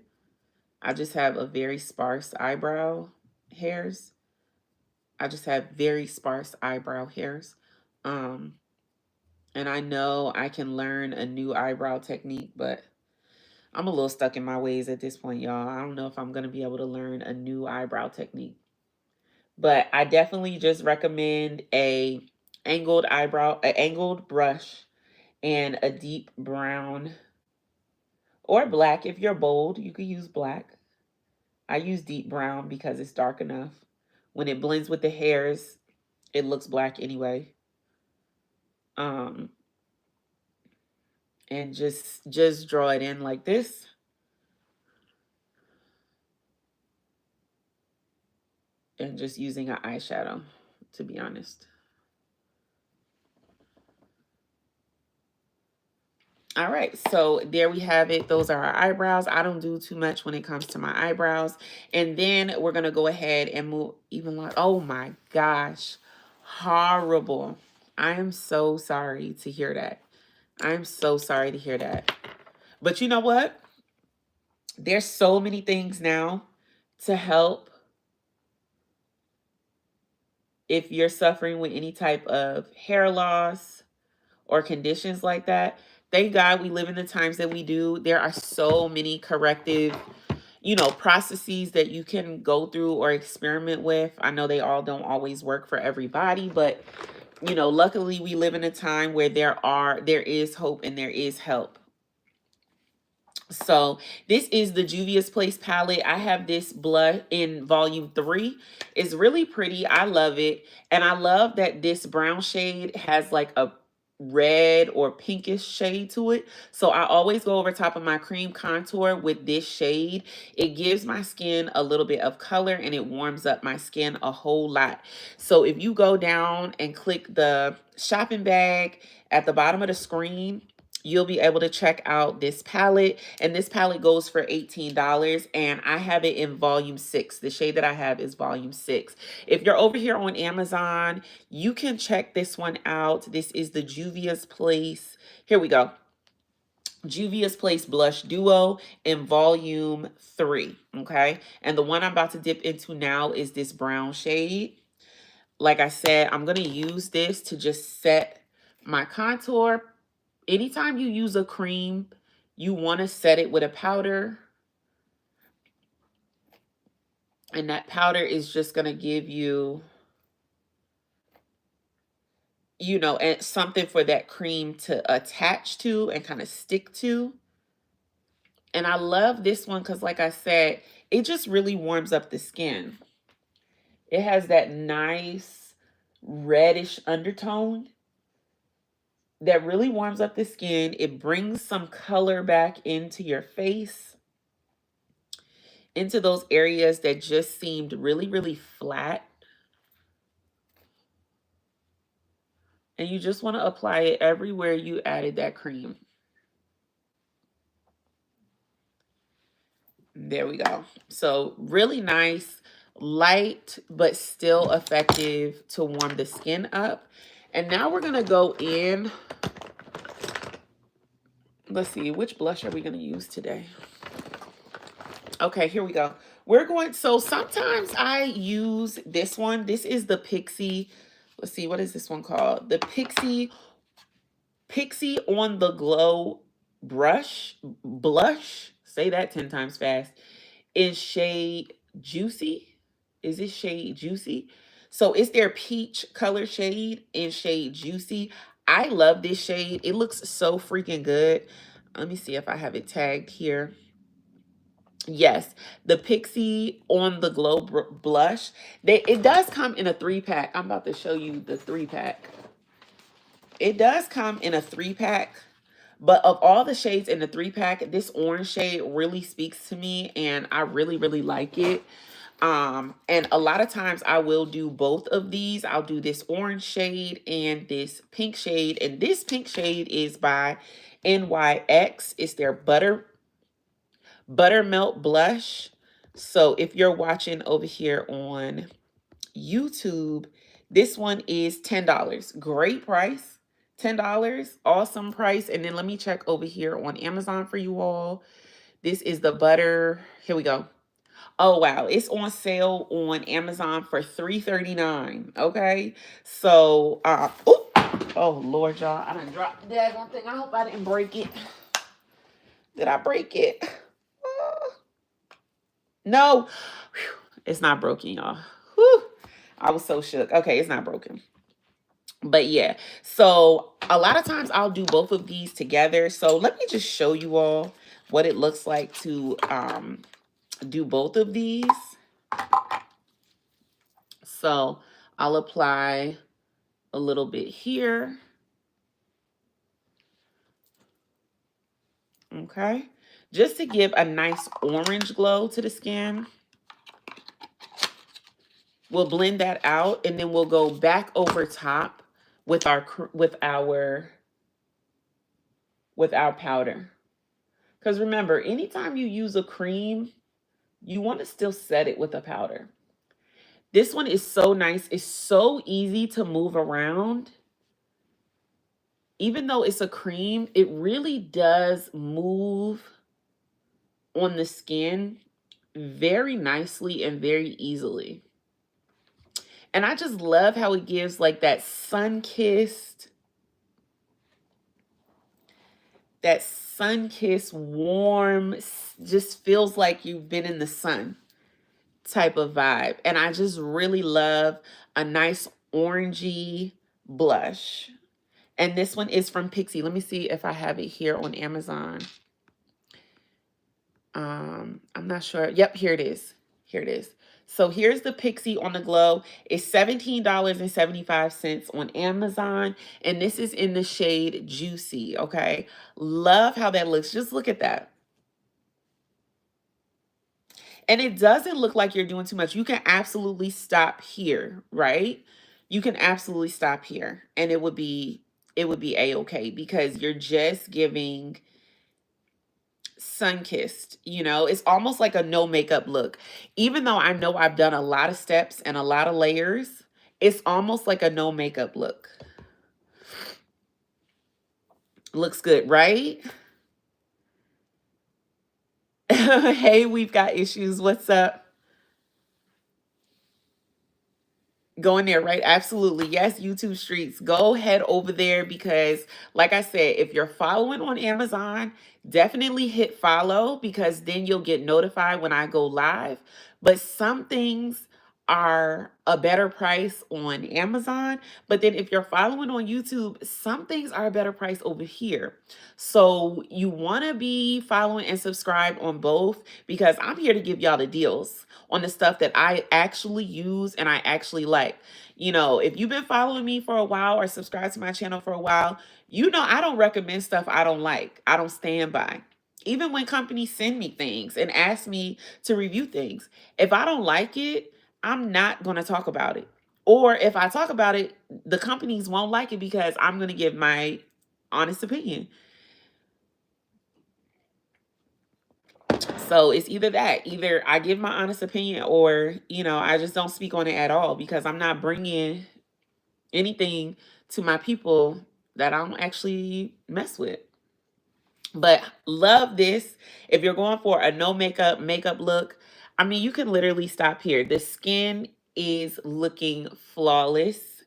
I just have a very sparse eyebrow hairs. I just have very sparse eyebrow hairs. And I know I can learn a new eyebrow technique, but I'm a little stuck in my ways at this point, y'all. I don't know if I'm going to be able to learn a new eyebrow technique. But I definitely just recommend a angled brush and a deep brown or black. If you're bold, you could use black. I use deep brown because it's dark enough. When it blends with the hairs, it looks black anyway. And just draw it in like this. And just using an eyeshadow, to be honest. All right, so there we have it. Those are our eyebrows. I don't do too much when it comes to my eyebrows. And then we're going to go ahead and move even like, oh my gosh, horrible. I am so sorry to hear that. I'm so sorry to hear that. But you know what? There's so many things now to help if you're suffering with any type of hair loss or conditions like that. Thank God we live in the times that we do. There are so many corrective, processes that you can go through or experiment with. I know they all don't always work for everybody, but luckily we live in a time where there is hope and there is help. So this is the Juvia's Place palette. I have this blush in volume 3. It's really pretty. I love it. And I love that this brown shade has like a red or pinkish shade to it. So I always go over top of my cream contour with this shade. It gives my skin a little bit of color and it warms up my skin a whole lot. So if you go down and click the shopping bag at the bottom of the screen, you'll be able to check out this palette. And this palette goes for $18. And I have it in volume 6. The shade that I have is volume 6. If you're over here on Amazon, you can check this one out. This is the Juvia's Place. Here we go. Juvia's Place Blush Duo in volume 3. Okay. And the one I'm about to dip into now is this brown shade. Like I said, I'm going to use this to just set my contour. Anytime you use a cream, you want to set it with a powder. And that powder is just going to give you, and something for that cream to attach to and kind of stick to. And I love this one because, like I said, it just really warms up the skin. It has that nice reddish undertone that really warms up the skin. It brings some color back into your face, into those areas that just seemed really, really flat. And you just want to apply it everywhere you added that cream. There we go. So really nice, light, but still effective to warm the skin up. And now we're going to go in. Let's see, which blush are we going to use today? Okay, here we go. We're going, so sometimes I use this one. This is the Pixie. Let's see, what is this one called? The Pixie on the Glow blush. Say that 10 times fast. Is shade Juicy. Is this shade Juicy? So it's their peach color shade in shade Juicy. I love this shade. It looks so freaking good. Let me see if I have it tagged here. Yes, the Pixie on the Glow blush. It does come in a 3-pack. I'm about to show you the 3-pack. It does come in a 3-pack. But of all the shades in the 3-pack, this orange shade really speaks to me, and I really, really like it. And a lot of times I will do both of these. I'll do this orange shade and this pink shade. And this pink shade is by NYX. It's their Buttermelt Blush. So if you're watching over here on YouTube, this one is $10. Great price. $10. Awesome price. And then let me check over here on Amazon for you all. This is the butter. Here we go. Oh, wow. It's on sale on Amazon for $3.39. Okay. So, oh, Lord, y'all. I done dropped the daggone thing. I hope I didn't break it. Did I break it? No. Whew. It's not broken, y'all. I was so shook. Okay, it's not broken. But yeah, so a lot of times I'll do both of these together. So let me just show you all what it looks like to do both of these. So I'll apply a little bit here. Okay, just to give a nice orange glow to the skin. We'll blend that out, and then we'll go back over top with our powder. Because remember, anytime you use a cream, you want to still set it with a powder. This one is so nice. It's so easy to move around. Even though it's a cream, it really does move on the skin very nicely and very easy. And I just love how it gives like that sun-kissed warm, just feels like you've been in the sun type of vibe. And I just really love a nice orangey blush. And this one is from Pixie. Let me see if I have it here on Amazon. I'm not sure. Yep, here it is. Here it is. So here's the Pixie on the Glow. It's $17.75 on Amazon. And this is in the shade Juicy, okay? Love how that looks. Just look at that. And it doesn't look like you're doing too much. You can absolutely stop here, right? You can absolutely stop here. And it would be a-okay because you're just giving sun-kissed, you know. It's almost like a no makeup look. Even though I know I've done a lot of steps and a lot of layers, it's almost like a no makeup look. Looks good, right? Hey, we've got issues. What's up? Go in there, right? Absolutely. Yes, YouTube Streets. Go head over there because, like I said, if you're following on Amazon, definitely hit follow because then you'll get notified when I go live. But some things are a better price on Amazon. But then if you're following on YouTube, some things are a better price over here. So you want to be following and subscribe on both because I'm here to give y'all the deals on the stuff that I actually use and I actually like. You know, if you've been following me for a while or subscribed to my channel for a while, you know I don't recommend stuff I don't like. I don't stand by. Even when companies send me things and ask me to review things, if I don't like it, I'm not going to talk about it. Or if I talk about it, the companies won't like it because I'm going to give my honest opinion. So it's either that, either I give my honest opinion, or, you know, I just don't speak on it at all, because I'm not bringing anything to my people that I don't actually mess with. But love this. If you're going for a no makeup look, I mean, you can literally stop here. The skin is looking flawless.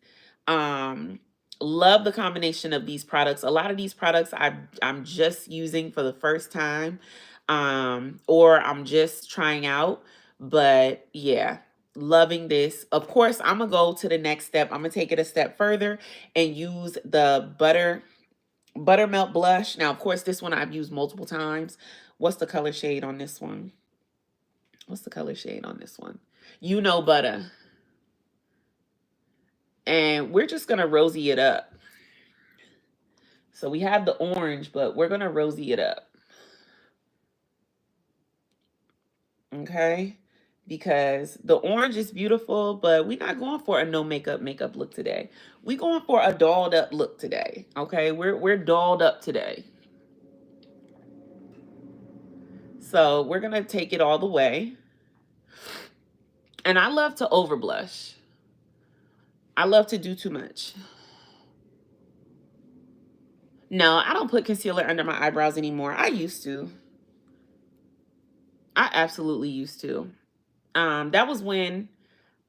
Um, love the combination of these products. A lot of these products I'm just using for the first time, or I'm just trying out. But yeah, loving this. Of course, I'm gonna go to the next step. I'm gonna take it a step further and use the Buttermelt blush. Now, of course, this one I've used multiple times. What's the color shade on this one? What's the color shade on this one? You know, butter. And we're just going to rosy it up. So we have the orange, but we're going to rosy it up. Okay? Because the orange is beautiful, but we're not going for a no makeup look today. We're going for a dolled up look today. Okay? We're dolled up today. So we're going to take it all the way. And I love to overblush. I love to do too much. No, I don't put concealer under my eyebrows anymore. I used to. I absolutely used to. That was when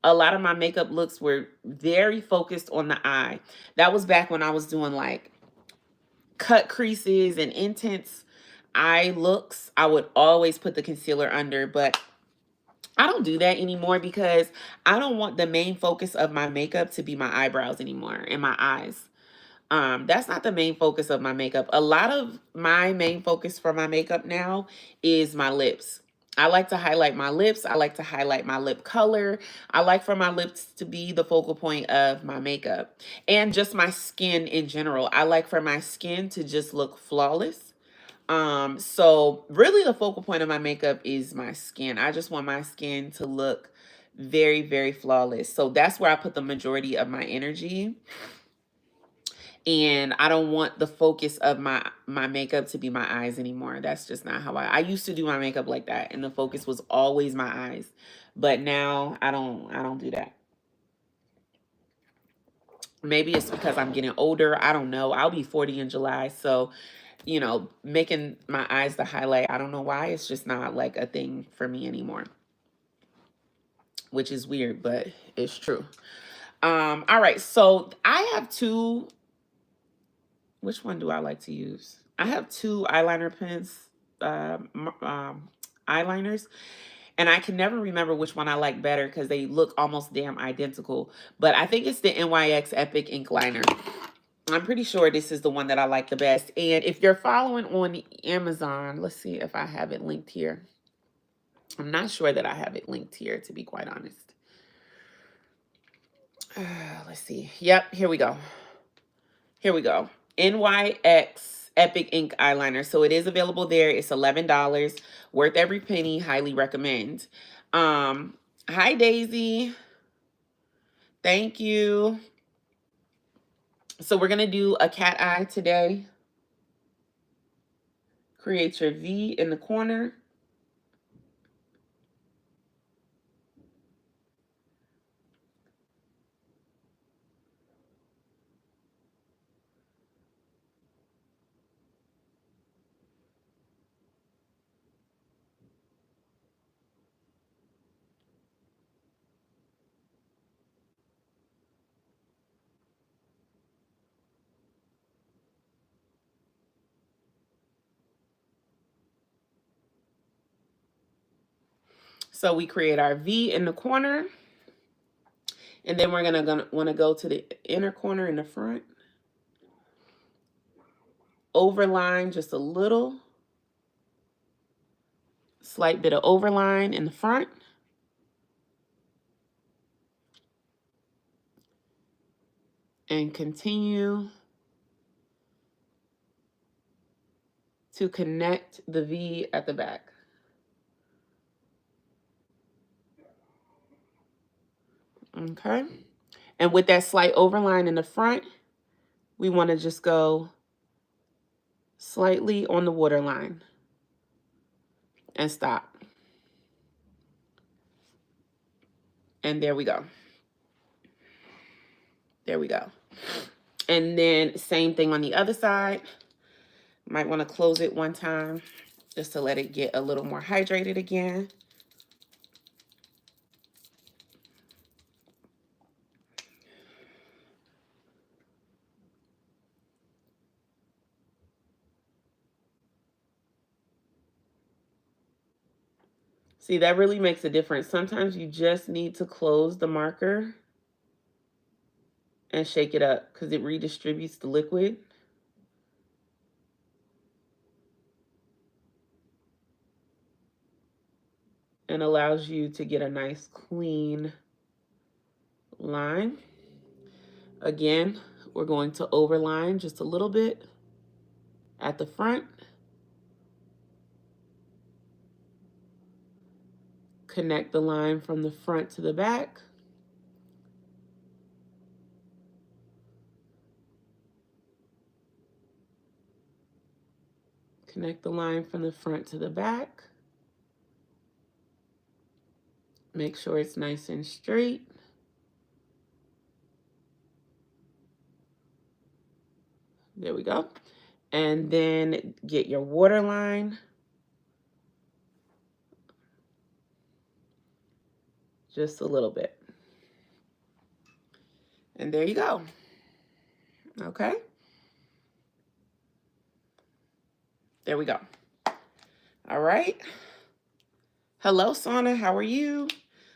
a lot of my makeup looks were very focused on the eye. That was back when I was doing like cut creases and intense eye looks. I would always put the concealer under, but I don't do that anymore because I don't want the main focus of my makeup to be my eyebrows anymore and my eyes. That's not the main focus of my makeup. A lot of my main focus for my makeup now is my lips. I like to highlight my lips. I like to highlight my lip color. I like for my lips to be the focal point of my makeup, and just my skin in general. I like for my skin to just look flawless. So really the focal point of my makeup is my skin. I just want my skin to look very, very flawless. So that's where I put the majority of my energy. And I don't want the focus of my makeup to be my eyes anymore. That's just not how I used to do my makeup like that, and the focus was always my eyes. But now I don't do that. Maybe it's because I'm getting older. I don't know. I'll be 40 in July, so you know, making my eyes the highlight, I don't know why. It's just not like a thing for me anymore, which is weird, but it's true. All right, so I have two. Which one do I like to use? I have two eyeliner pens, eyeliners, and I can never remember which one I like better because they look almost damn identical. But I think it's the NYX Epic Ink Liner. I'm pretty sure this is the one that I like the best. And if you're following on Amazon, let's see if I have it linked here. I'm not sure that I have it linked here, to be quite honest. Let's see. Yep, here we go. Here we go. NYX Epic Ink Eyeliner. So it is available there. It's $11. Worth every penny. Highly recommend. Hi, Daisy. Thank you. So we're going to do a cat eye today. Create your V in the corner. So we create our V in the corner. And then we're gonna want to go to the inner corner in the front. Overline just a little. Slight bit of overline in the front. And continue to connect the V at the back. Okay. And with that slight overline in the front, we want to just go slightly on the waterline. and stop. And there we go. There we go. And then same thing on the other side. Might want to close it one time just to let it get a little more hydrated again. See, that really makes a difference. Sometimes you just need to close the marker and shake it up because it redistributes the liquid. And allows you to get a nice clean line. Again, we're going to overline just a little bit at the front. Connect the line from the front to the back. Connect the line from the front to the back. Make sure it's nice and straight. There we go. And then get your waterline. Just a little bit. And there you go. Okay. There we go. All right. Hello, Sauna. How are you?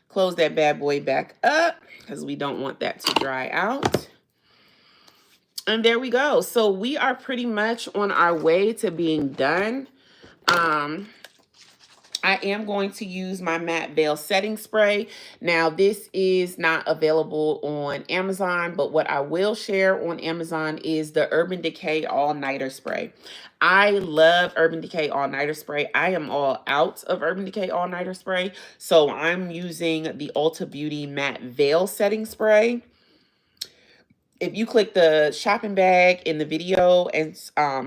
Close that bad boy back up because we don't want that to dry out. And there we go. So we are pretty much on our way to being done. I am going to use my matte veil setting spray. Now, this is not available on Amazon, but what I will share on Amazon is the Urban Decay All Nighter Spray. I love Urban Decay All Nighter Spray. I am all out of Urban Decay All Nighter Spray, so I'm using the Ulta Beauty Matte Veil Setting Spray. If you click the shopping bag in the video and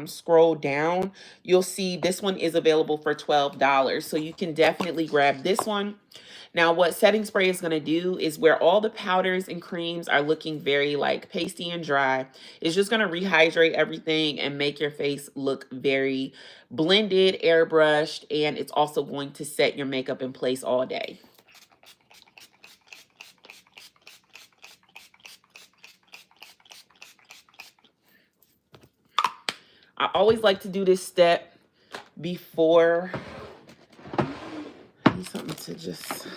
scroll down, you'll see this one is available for $12. So you can definitely grab this one. Now, what setting spray is going to do is where all the powders and creams are looking very like pasty and dry, it's just going to rehydrate everything and make your face look very blended, airbrushed, and it's also going to set your makeup in place all day. I always like to do this step before. I need something to just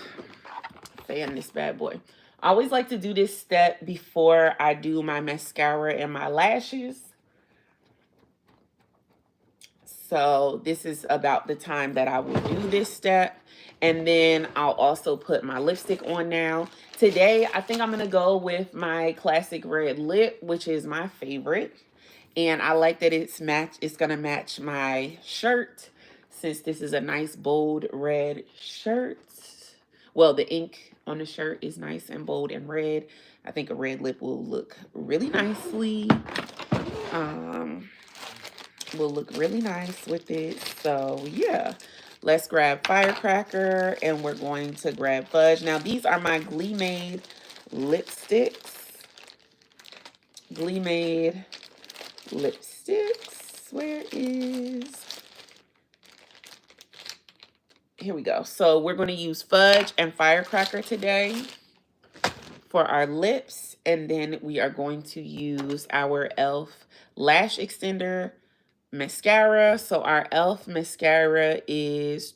fan this bad boy. I always like to do this step before I do my mascara and my lashes. So this is about the time that I will do this step. And then I'll also put my lipstick on now. Today, I think I'm going to go with my classic red lip, which is my favorite. And I like that it's going to match my shirt, since this is a nice bold red shirt. Well, the ink on the shirt is nice and bold and red. I think a red lip will look really nicely. Will look really nice with it. So yeah, let's grab Firecracker and we're going to grab Fudge. Now, these are my GLEEmade lipsticks. GLEEmade lipsticks. Where is... Here we go. So we're going to use Fudge and Firecracker today for our lips. And then we are going to use our e.l.f. Lash Extender mascara. So our e.l.f. mascara is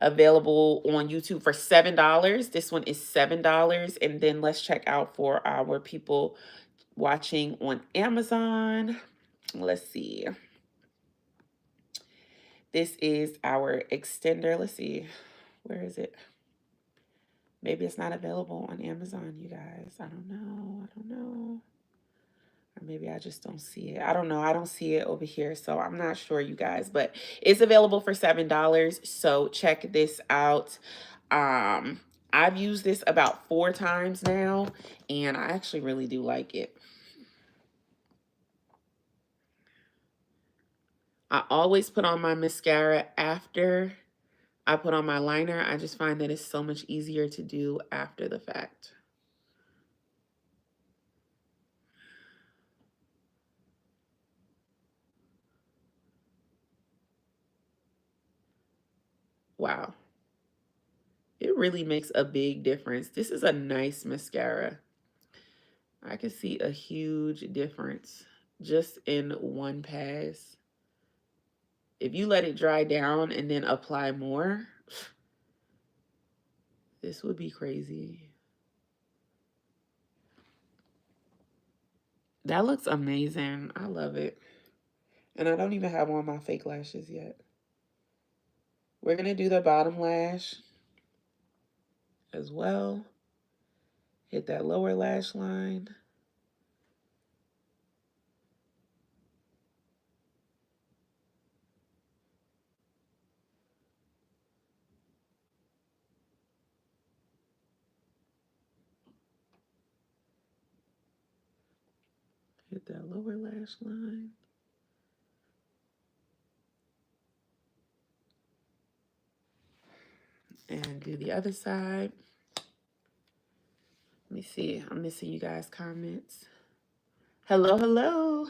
available on YouTube for $7. This one is $7. And then let's check out for our people watching on Amazon. Let's see. This is our extender. Let's see. Where is it? Maybe it's not available on Amazon, you guys. I don't know. I don't know. Or maybe I just don't see it. I don't know. I don't see it over here, so I'm not sure, you guys. But it's available for $7, so check this out. I've used this about 4 times now, and I actually really do like it. I always put on my mascara after I put on my liner. I just find that it's so much easier to do after the fact. Wow. It really makes a big difference. This is a nice mascara. I can see a huge difference just in one pass. If you let it dry down and then apply more, this would be crazy. That looks amazing. I love it. And I don't even have on my fake lashes yet. We're going to do the bottom lash as well. Hit that lower lash line. Hit that lower lash line. And do the other side. Let me see. I'm missing you guys' comments. Hello, hello.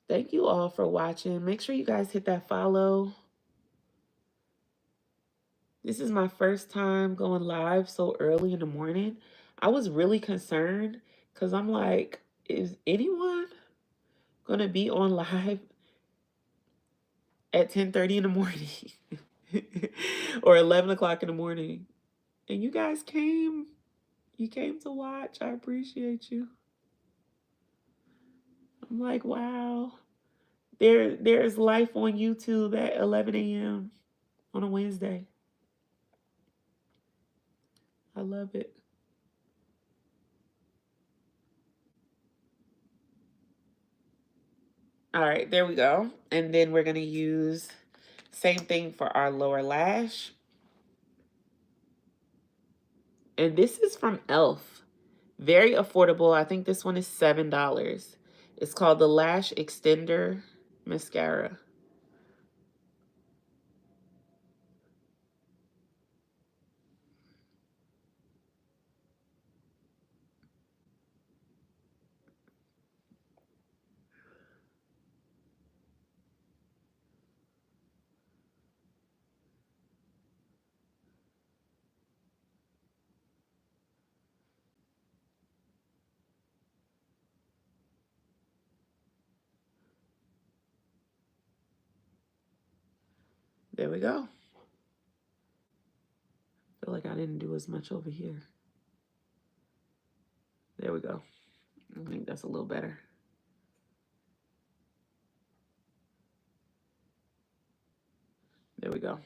Thank you all for watching. Make sure you guys hit that follow. This is my first time going live so early in the morning. I was really concerned because I'm like, is anyone going to be on live at 10:30 in the morning or 11 o'clock in the morning? And you guys came. You came to watch. I appreciate you. I'm like, wow. There's life on YouTube at 11 a.m. on a Wednesday. I love it. All right, there we go. And then we're going to use same thing for our lower lash. And this is from e.l.f. Very affordable. I think this one is $7. It's called the Lash Extender Mascara. There we go. I feel like I didn't do as much over here. There we go. I think that's a little better. There we go.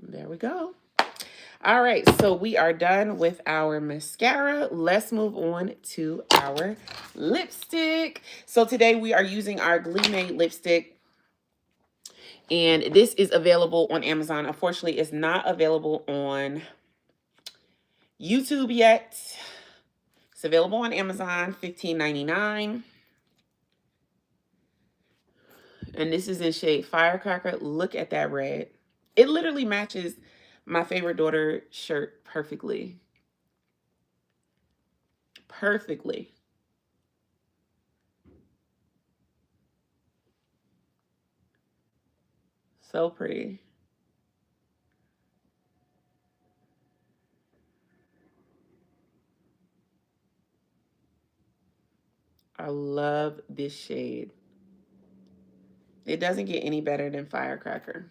There we go. All right, so we are done with our mascara. Let's move on to our lipstick. So today we are using our GLEEmade lipstick. And this is available on Amazon. Unfortunately, it's not available on YouTube yet. It's available on Amazon, $15.99. And this is in shade Firecracker. Look at that red. It literally matches my favorite daughter shirt perfectly. Perfectly. So pretty. I love this shade. It doesn't get any better than Firecracker.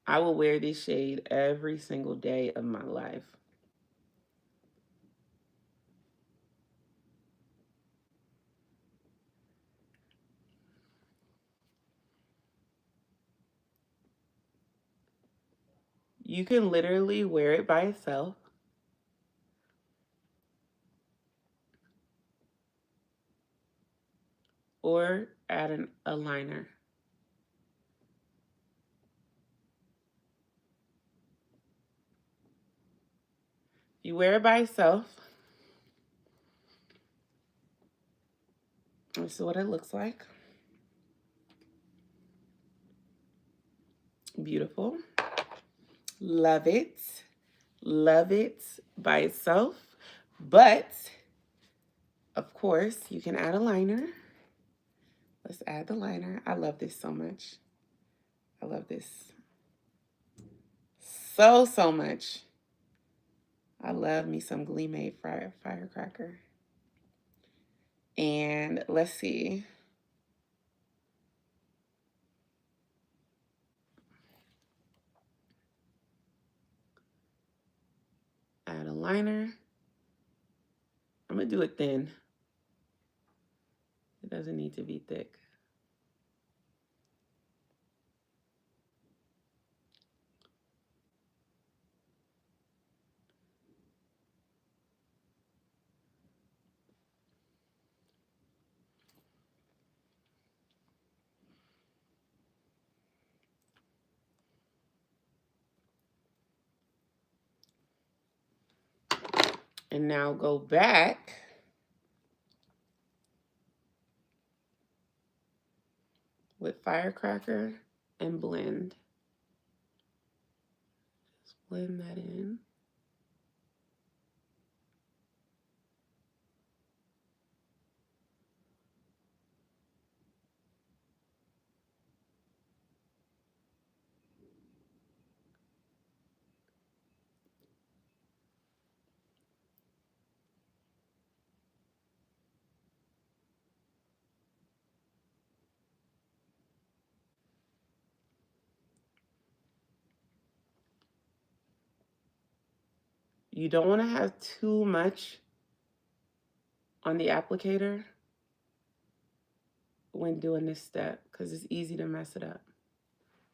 I will wear this shade every single day of my life. You can literally wear it by itself. Or add a liner. You wear it by itself. This is what it looks like. Beautiful. Love it. Love it by itself. But, of course, you can add a liner. Let's add the liner. I love this so much. I love this so much. I love me some GLEEmade firecracker. And let's see. Add a liner. I'm going to do it thin. It doesn't need to be thick. And now go back with firecracker and blend. Just blend that in. You don't want to have too much on the applicator when doing this step because it's easy to mess it up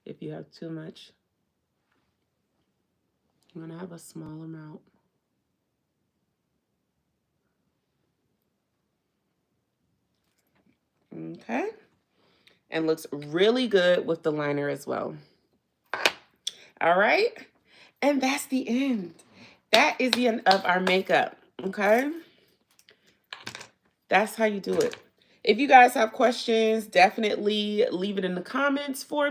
if you have too much. I'm going to have a small amount. Okay. And looks really good with the liner as well. All right. And that's the end. That is the end of our makeup, okay? That's how you do it. If you guys have questions, definitely leave it in the comments for me.